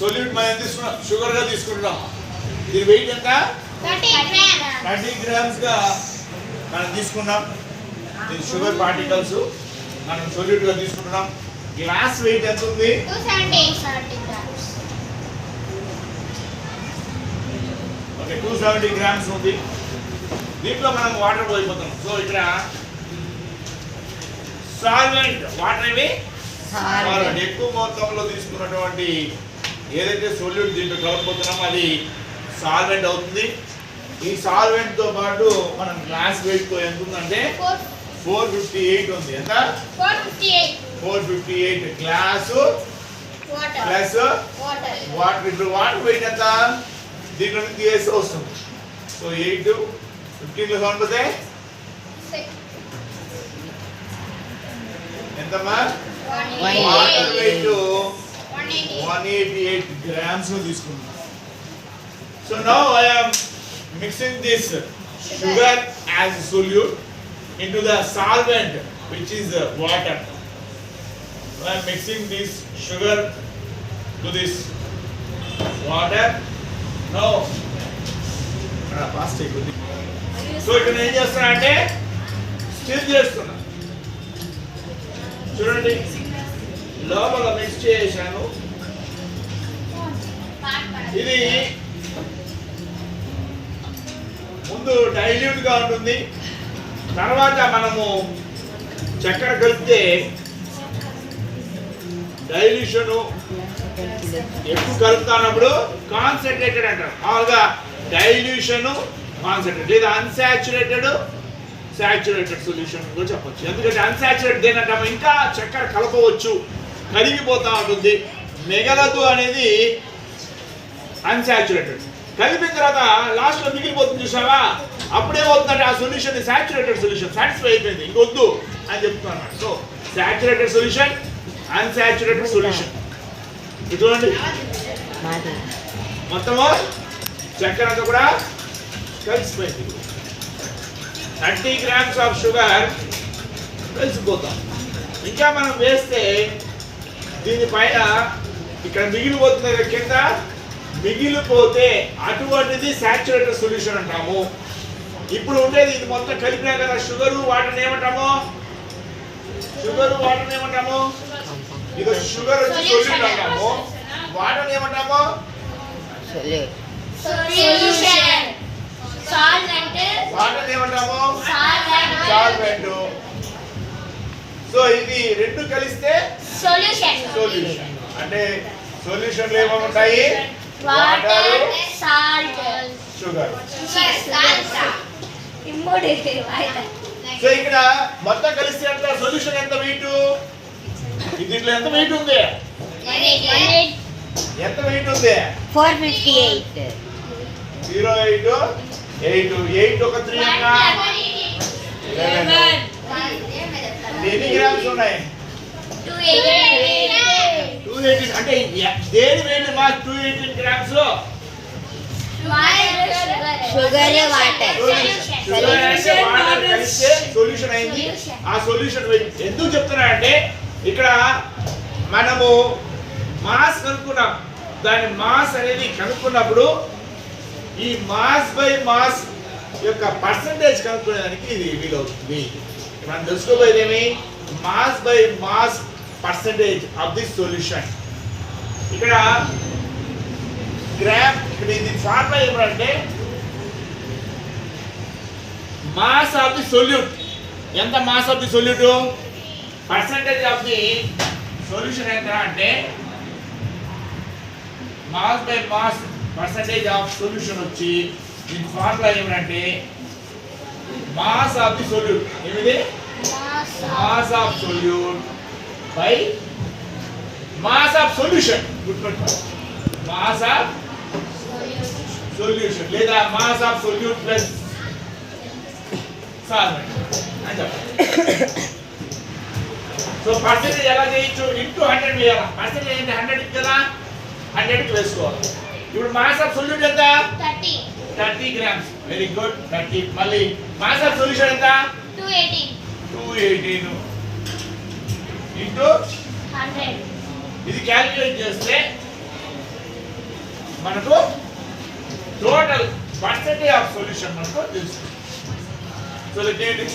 Solute మనం తీసుకున్నాం, sugar గా తీసుకుంటున్నాం. దీని వెయిట్ ఎంత? 30 గ్రామ్స్ గా మనం తీసుకున్నాం. ఇది షుగర్ పార్టికల్స్ మనం సొల్యూట్ గా తీసుకుంటున్నాం. గ్లాస్ వెయిట్ ఎంత ఉంది? 270 grams. ఓకే, 270 గ్రామ్స్ ఉంది. దీంట్లో మనం వాటర్ పోయిపోతాం. సో ఇక్కడ సాల్వెంట్, వాటర్ ఇవి సాల్వెంట్ ఎక్కువ మొత్తంలో తీసుకున్నటువంటి ఏదైతే సొల్యూట్ దీంట్లో కలపబోతున్నామో అది సాల్వెంట్ అవుతుంది. ఈ సాల్వెంట్ తో పాటు మనం గ్లాస్ వెయిట్ తో ఎంత ఉందంటే 458 ఉంది. ఎంత? 458 గ్లాస్ ప్లస్ వాటర్. ఇప్పుడు వాటర్ వెయిట్ ఎంత? దీంట్లో నుంచి తీసేసి వస్తుంది. సో 8 15 లో కౌంట్ పోతే ఎంతమ్మా? వాటర్ వెయిట్ 188 grams లో తీసుకున్నాం. So now I am mixing this sugar as solute into the solvent which is water. I am mixing this sugar to this water. Now fast take. So ఇక్కడ ఏం చేస్తున్నా అంటే stir చేస్తున్నా. చూడండి, లోపల mix చేశాను. ఇది ముందు డైల్యూట్ గా ఉంటుంది, తర్వాత మనము చక్కెర కలిపితే డైల్యూషన్ ఎక్కువ కలుపుతున్నప్పుడు కాన్సన్ట్రేటెడ్ అంటారు. మామూలుగా డైల్యూషన్ కాన్సన్ట్రేటెడ్ లేదా అన్సాచురేటెడ్ సాచురేటెడ్ సొల్యూషన్ కూడా చెప్పొచ్చు. ఎందుకంటే అన్సాచురేటెడ్ దేనంటాము ఇంకా చక్కెర కలపవచ్చు, కరిగిపోతూ ఉంటుంది, మిగలదు అనేది అన్సాచురేటెడ్. కలిపిన తర్వాత లాస్ట్ లో మిగిలిపోతుంది చూసావా, అప్పుడేమవుతుందంటే ఆ సొల్యూషన్ సాచురేటెడ్ సొల్యూషన్ సాటిస్ఫై అయిపోయింది, ఇంకొద్దు అని చెప్తున్నారు. So saturated solution, unsaturated solution. చూడండి, మొత్తము చక్కెర అంతా కూడా కలిసిపోయింది. 30 grams ఆఫ్ షుగర్ కలిసిపోతాం. ఇంకా మనం వేస్తే దీనిపైన ఇక్కడ మిగిలిపోతుంది, కింద మిగిలిపోతే అటువంటిది సాచురేటెడ్ సొల్యూషన్ అంటాము. ఇప్పుడు ఉండేది ఇది మొత్తం కలిపినా కదా, షుగర్ వాటర్ ఏమంటాము? షుగర్ వాటర్ ఏమంటాము? ఇది షుగర్ వచ్చి సొల్యూట్ అంటాము, వాటర్ ఏమంటాము? వాటర్ ఏమంటాము? సాల్వెంట్. సో ఇది రెండు కలిస్తే సొల్యూషన్. అంటే సొల్యూషన్ లో ఏముంటాయి? Water, salt, sugar. సో ఇక్కడ మొత్తం కలిస్తే ఎంత సొల్యూషన్? ఎంత వెయిట్? దీంట్లో ఎంత వెయిట్ ఉంది? ఎంత వెయిట్ ఉంది? 458. 08 8 8 ఒక 3 అన్నా 11. ఎన్ని గ్రామ్స్ ఉన్నాయి? 218. అంటే దేని వెయిట్ మా 218 గ్రామ్స్? షుగర్ వాటర్ కలిస్తే సొల్యూషన్ అయింది. ఆ సొల్యూషన్ వెయిట్ ఎందుకు చెప్తున్నా అంటే ఇక్కడ మనము మాస్ కనుక్కున్నాం. దాని మాస్ అనేది కనుక్కున్నప్పుడు ఈ మాస్ బై మాస్ యొక్క పర్సంటేజ్ కనుక్కునేదానికి ఇది వీలవుతుంది. మనం తెలుసుకోబోయేదేమి? Mass by mass percentage of this solution. ఇక్కడ గ్రామ్, ఇక్కడ ఇది ఫార్ములా ఏమంటే మాస్ ఆఫ్ ది సొల్యూట్. ఎంత mass of the solute? Percentage of the solution ఎంత అంటే mass by mass percentage of solution వచ్చి దీని ఫార్ములా ఏమంటే మాస్ ఆఫ్ ది సొల్యూట్. ఏమిది? Mass of solute by mass of solution. గుర్తుపెట్టుకోండి, mass of solution లేదా mass of solute plus solvent అని చెప్పాలి. సో పర్సెంటేజ్ ఎలా చేయొచ్చు? ఇంటూ 100 వేయాలి. పర్సెంటేజ్ ఏంటి? 100 కదా, 100కి వేసుకోవాలి. ఇప్పుడు మాస్ ఆఫ్ సొల్యూట్ ఎంత? 30 గ్రామ్స్. Very good, 30. మళ్ళీ మాస్ ఆఫ్ సొల్యూషన్ ఎంత? 218 ఇంటూ 100. ఇది క్యాలిక్యులేట్ చేస్తే మనకు టోటల్ పర్సెంటేజ్ ఆఫ్ సొల్యూషన్ మనకు తెలుస్తుంది. సో లెట్ చేయండి.